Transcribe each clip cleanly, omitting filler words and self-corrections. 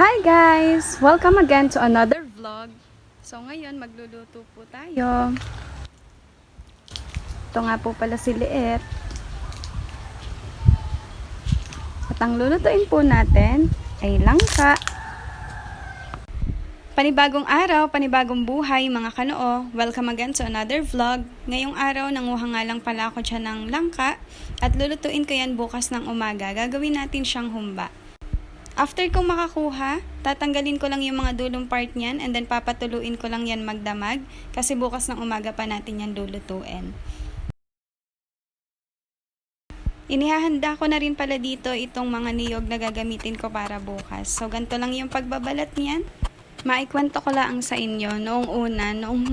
Hi guys! Welcome again to another vlog. So ngayon magluluto po tayo. Ito nga po pala si Liet. At ang lulutuin po natin ay langka. Panibagong araw, panibagong buhay mga kanoo. Welcome again to another vlog. Ngayong araw nanguha nga lang pala ako dyan ng langka at lulutuin ko yan bukas ng umaga. Gagawin natin siyang humba. After kong makakuha, tatanggalin ko lang yung mga dulong part niyan and then papatuluin ko lang yan magdamag kasi bukas ng umaga pa natin yan lulutuin. Inihahanda ko na rin pala dito itong mga niyog na gagamitin ko para bukas. So ganito lang yung pagbabalat niyan. Maikwento ko lang sa inyo noong una, noong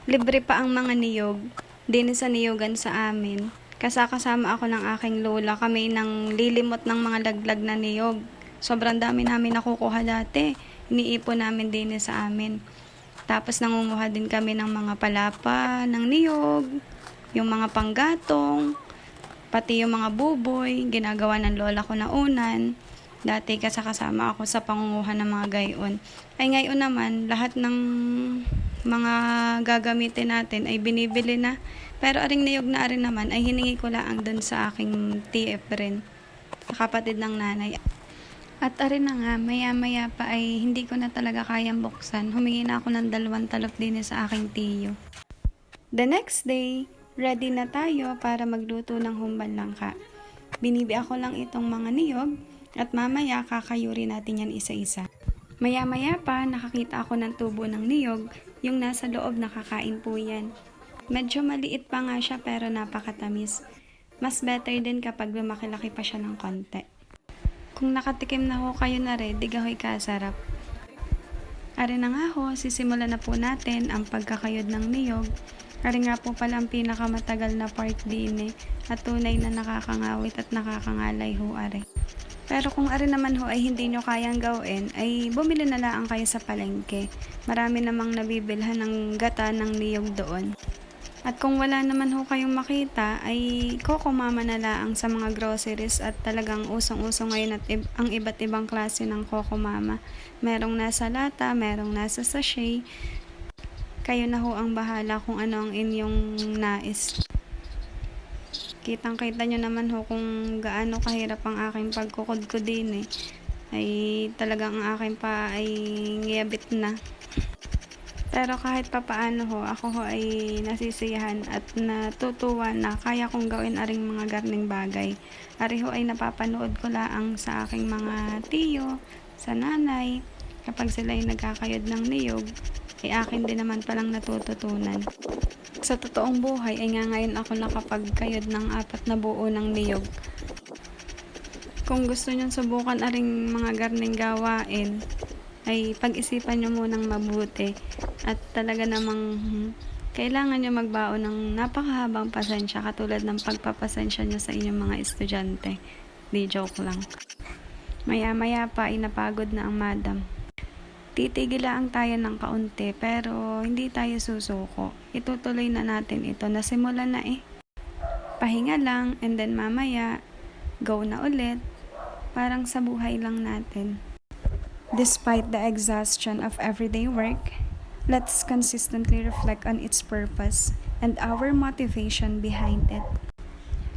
libre pa ang mga niyog, din sa niyogan sa amin. Kasama ako ng aking lola, kami nang lilimot ng mga laglag na niyog. Sobrang dami namin nakukuha dati. Iniipon namin din sa amin. Tapos nangunguha din kami ng mga palapa, ng niyog, yung mga panggatong, pati yung mga buboy, ginagawa ng lola ko na unan. Dati kasama ako sa pangunguha ng mga gayon. Ay ngayon naman, lahat ng mga gagamitin natin ay binibili na. Pero aring niyog na rin naman ay hiningi ko lang doon sa aking TF rin, kapatid ng nanay. At arin na nga, maya-maya pa ay hindi ko na talaga kayang buksan. Humingi na ako ng 2 talok din sa aking tiyo. The next day, ready na tayo para magluto ng humban langka. Binibi ako lang itong mga niyog at mamaya kakayuri natin yan isa-isa. Maya-maya pa, nakakita ako ng tubo ng niyog, yung nasa loob nakakain po yan. Medyo maliit pa nga siya pero napakatamis. Mas better din kapag lumaki-laki pa siya ng konti. Kung nakatikim na ho kayo na rin, di gahoy kasarap. Ari na nga ho, sisimulan na po natin ang pagkakayod ng niyog. Ari nga po pala ang pinakamatagal na part din at tunay na nakakangawit at nakakangalay ho ari. Pero kung ari naman ho ay hindi nyo kayang gawin, ay bumili na lang kayo sa palengke. Marami namang nabibilhan ng gata ng niyog doon. At kung wala naman ho kayong makita, ay kokomama na lang sa mga groceries at talagang usong-usong ngayon at ang iba't ibang klase ng kokomama. Merong nasa lata, merong nasa sachet. Kayo na ho ang bahala kung ano ang inyong nais. Kitang-kita nyo naman ho kung gaano kahirap ang aking pagkukod din ay talagang ang aking pa ay ngiyabit na. Pero kahit papaano ho, ako ho ay nasisiyahan at natutuwa na kaya kong gawin aring mga garning bagay. Ari ho ay napapanood ko laang sa aking mga tiyo, sa nanay, kapag sila ay nagkakayod ng niyog, ay akin din naman palang natututunan. Sa totoong buhay ay nga ngayon ako nakapagkayod ng 4 na buo ng niyog. Kung gusto nyo subukan aring mga garning gawain, ay pag-isipan nyo munang mabuti at talaga namang kailangan nyo magbaon ng napakahabang pasensya katulad ng pagpapasensya nyo sa inyong mga estudyante. Di joke lang. Maya-maya pa inapagod na ang madam. Titigilaan tayo ng kaunti pero hindi tayo susuko. Itutuloy na natin ito. Nasimulan na Pahinga lang and then mamaya go na ulit. Parang sa buhay lang natin. Despite the exhaustion of everyday work, let's consistently reflect on its purpose and our motivation behind it.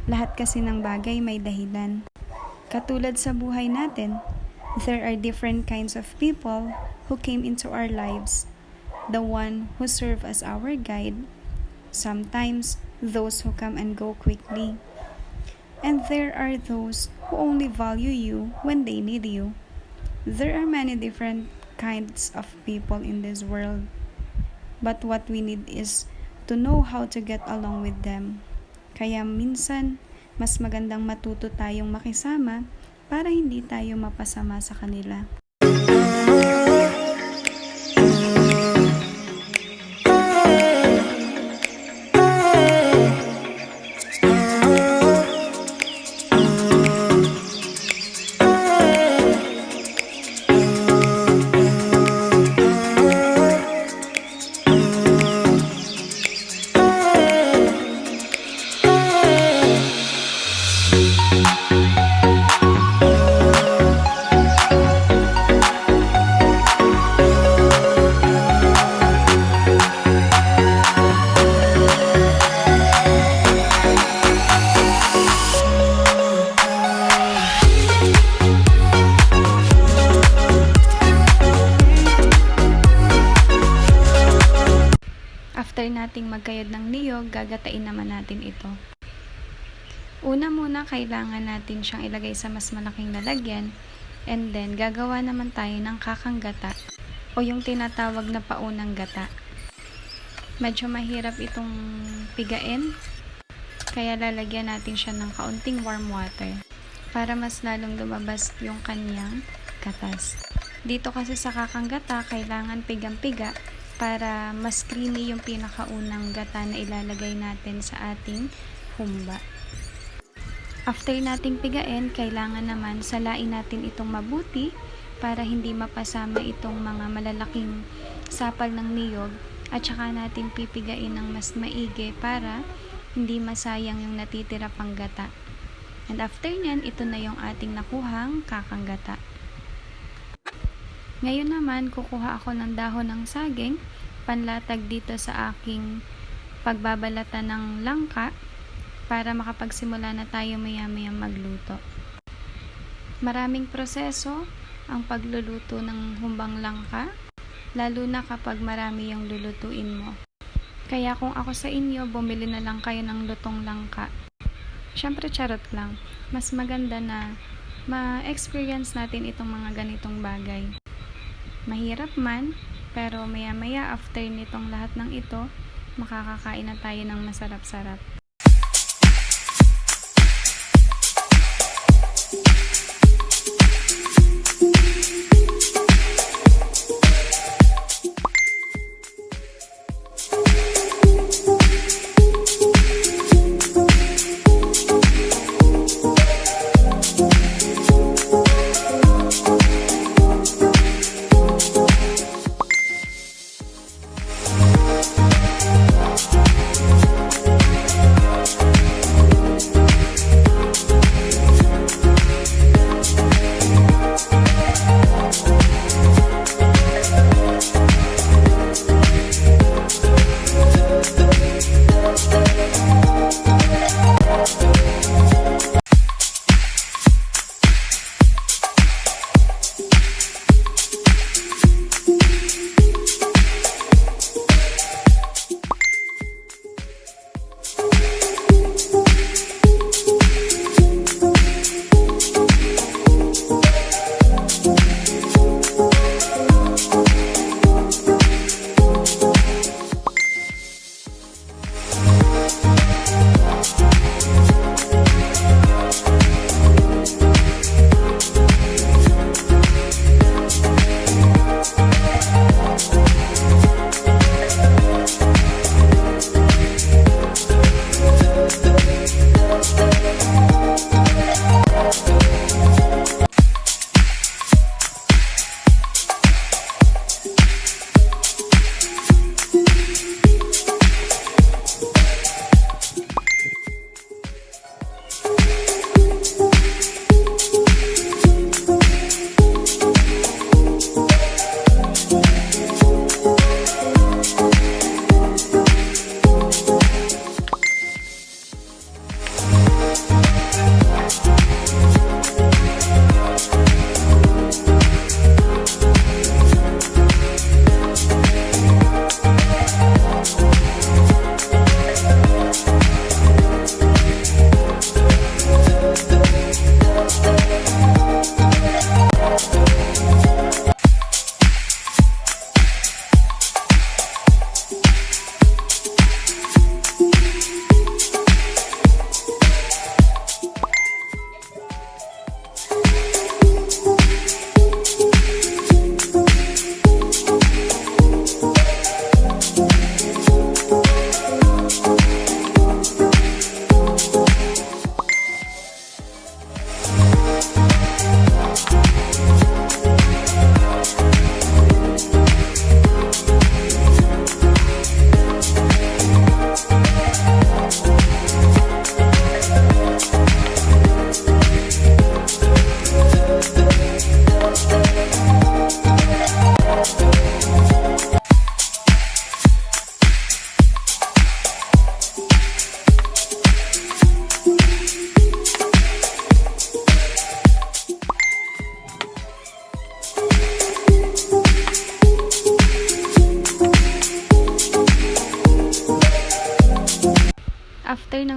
Lahat kasi ng bagay may dahilan. Katulad sa buhay natin, there are different kinds of people who came into our lives. The one who serve as our guide, sometimes those who come and go quickly. And there are those who only value you when they need you. There are many different kinds of people in this world. But what we need is to know how to get along with them. Kaya minsan, mas magandang matuto tayong makisama para hindi tayo mapasama sa kanila. nating magkayod ng niyog, gagatain naman natin ito. Una muna, kailangan natin siyang ilagay sa mas malaking lalagyan, and then gagawa naman tayo ng kakang gata o yung tinatawag na paunang gata. Medyo mahirap itong pigain, kaya lalagyan natin siya ng kaunting warm water para mas lalong lumabas yung kanyang katas. Dito kasi sa kakang gata, kailangan pigang-piga para mas creamy yung pinakaunang gata na ilalagay natin sa ating humba. After nating pigain, kailangan naman salain natin itong mabuti para hindi mapasama itong mga malalaking sapal ng niyog, at saka natin pipigain ng mas maigi para hindi masayang yung natitira pang gata. And after nyan, ito na yung ating nakuhang kakang gata. Ngayon naman, kukuha ako ng dahon ng saging, panlatag dito sa aking pagbabalata ng langka para makapagsimula na tayo maya-maya magluto. Maraming proseso ang pagluluto ng humbang langka, lalo na kapag marami yung lulutuin mo. Kaya kung ako sa inyo, bumili na lang kayo ng lutong langka. Syempre charot lang, mas maganda na ma-experience natin itong mga ganitong bagay. Mahirap man, pero maya-maya after nitong lahat ng ito, makakakain na tayo ng masarap-sarap.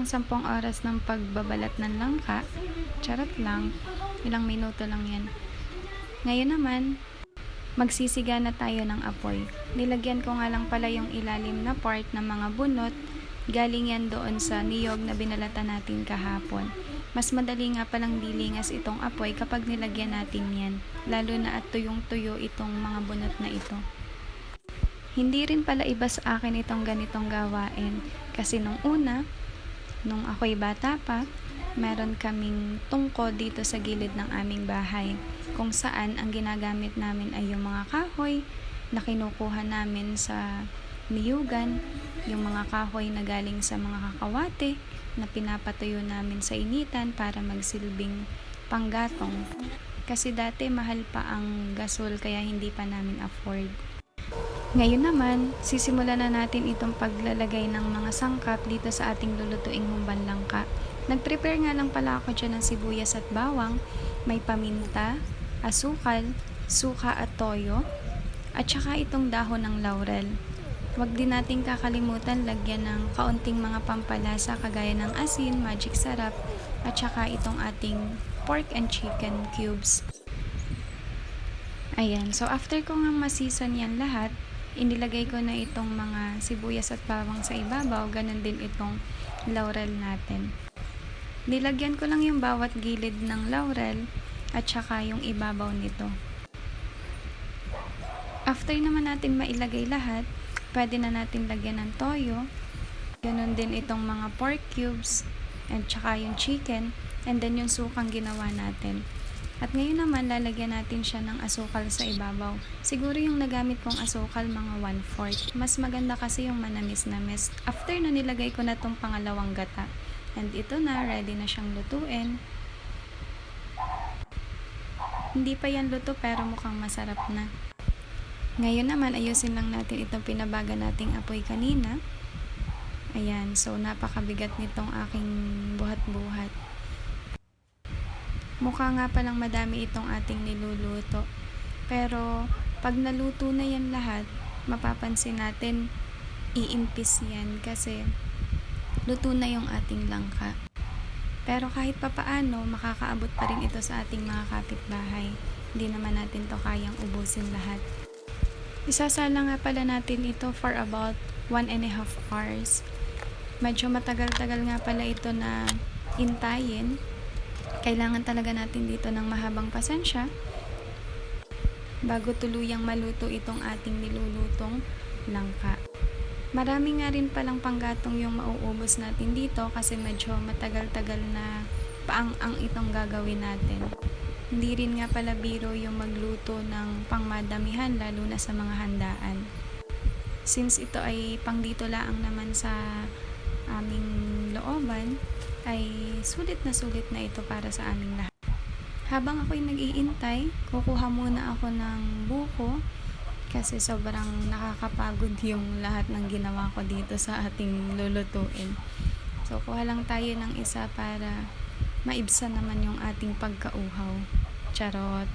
10 oras ng pagbabalat ng langka. Charot lang, ilang minuto lang yan. Ngayon naman, magsisiga na tayo ng apoy. Nilagyan ko nga lang pala yung ilalim na part ng mga bunot. Galing yan doon sa niyog na binalatan natin kahapon. Mas madali nga palang dilingas itong apoy kapag nilagyan natin yan. Lalo na at tuyong-tuyo itong mga bunot na ito. Hindi rin pala iba sa akin itong ganitong gawain. Kasi nung una, nung ako'y bata pa, meron kaming tungkod dito sa gilid ng aming bahay. Kung saan ang ginagamit namin ay yung mga kahoy na kinukuha namin sa niyugan, yung mga kahoy na galing sa mga kakawate na pinapatuyo namin sa initan para magsilbing panggatong. Kasi dati mahal pa ang gasol kaya hindi pa namin afford. Ngayon naman, sisimulan na natin itong paglalagay ng mga sangkap dito sa ating lulutuing humban langka. Nag-prepare nga lang pala ako dyan ng sibuyas at bawang, may paminta, asukal, suka at toyo, at saka itong dahon ng laurel. Huwag din nating kakalimutan lagyan ng kaunting mga pampalasa kagaya ng asin, magic sarap, at saka itong ating pork and chicken cubes. Ayan, so after ko nga masison yan lahat, inilagay ko na itong mga sibuyas at bawang sa ibabaw, ganun din itong laurel natin. Nilagyan ko lang yung bawat gilid ng laurel at saka yung ibabaw nito. After naman natin mailagay lahat, pwede na natin lagyan ng toyo. Ganun din itong mga pork cubes at saka yung chicken and then yung sukang ginawa natin. At ngayon naman lalagyan natin siya ng asukal sa ibabaw. Siguro yung nagamit kong asukal mga 1/4. Mas maganda kasi yung manamis-namis. After na nilagay ko na tong pangalawang gata. And ito na, ready na siyang lutuin. Hindi pa yan luto pero mukhang masarap na. Ngayon naman, ayusin lang natin itong pinabaga nating apoy kanina. Ayan, so napakabigat nitong aking buhat-buhat. Mukha nga palang madami itong ating niluluto. Pero, pag naluto na yan lahat, mapapansin natin, iimpis yan kasi luto na yung ating langka. Pero kahit papaano, makakaabot pa rin ito sa ating mga kapitbahay. Hindi naman natin to kayang ubusin lahat. Isasala nga pala natin ito for about 1.5 hours. Medyo matagal-tagal nga pala ito na intayin. Kailangan talaga natin dito ng mahabang pasensya bago tuluyang maluto itong ating nilulutong langka. Marami nga rin palang panggatong yung mauubos natin dito kasi medyo matagal-tagal na paang-ang itong gagawin natin. Hindi rin nga pala biro yung magluto ng pangmadamihan lalo na sa mga handaan. Since ito ay pang dito laang naman sa aming looban, ay sulit na ito para sa aming lahat. Habang ako'y nag-iintay, kukuha muna ako ng buko kasi sobrang nakakapagod yung lahat ng ginawa ko dito sa ating lulutuin. So, kuha lang tayo ng isa para maibsan naman yung ating pagkauhaw. Charot!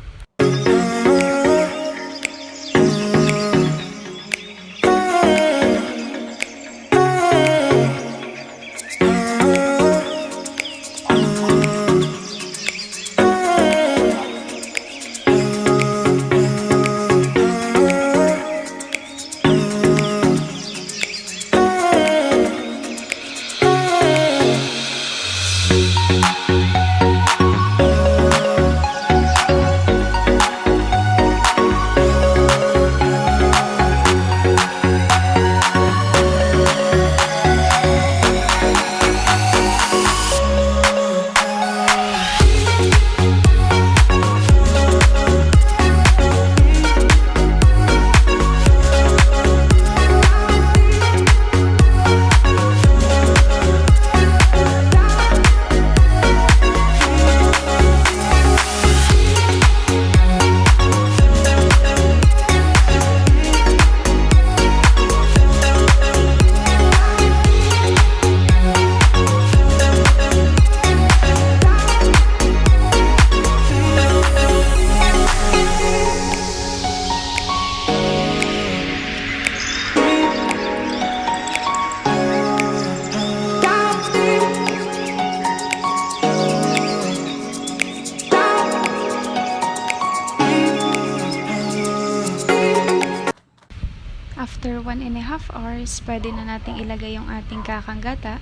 1.5 hours, pwede na nating ilagay yung ating kakang gata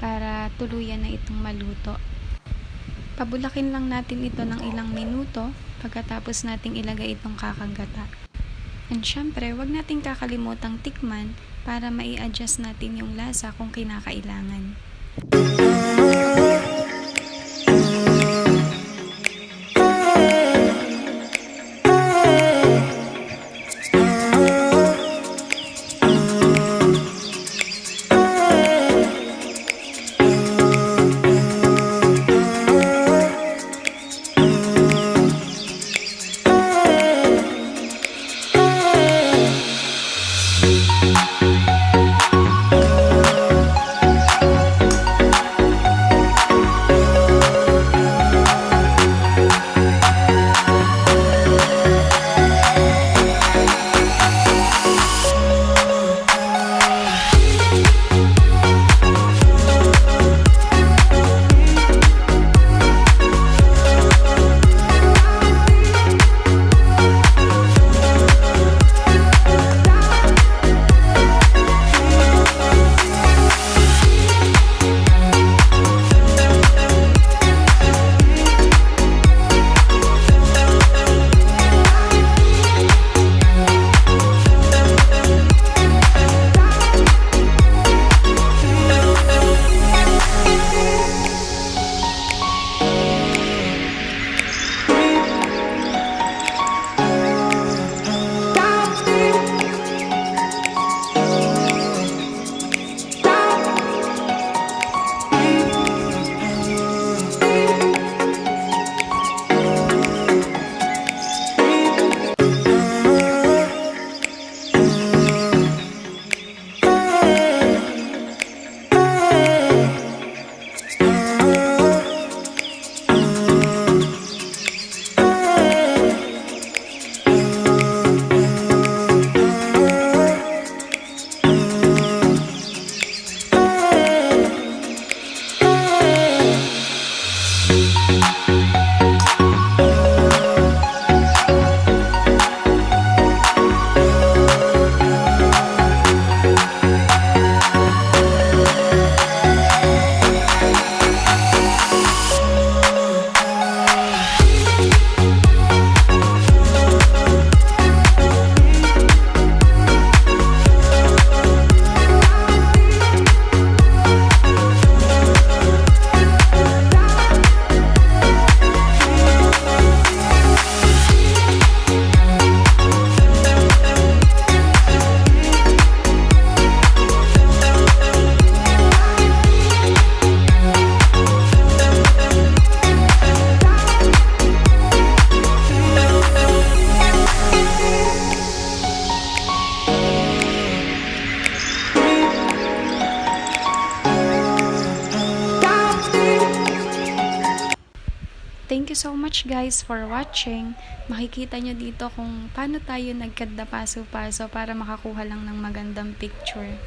para tuluyan na itong maluto. Pabulakin lang natin ito ng ilang minuto pagkatapos nating ilagay itong kakang gata. And syempre, wag nating kakalimutang tikman para mai-adjust natin yung lasa kung kinakailangan. Thank you so much guys for watching. Makikita nyo dito kung paano tayo nagkadda paso-paso para makakuha lang ng magandang picture.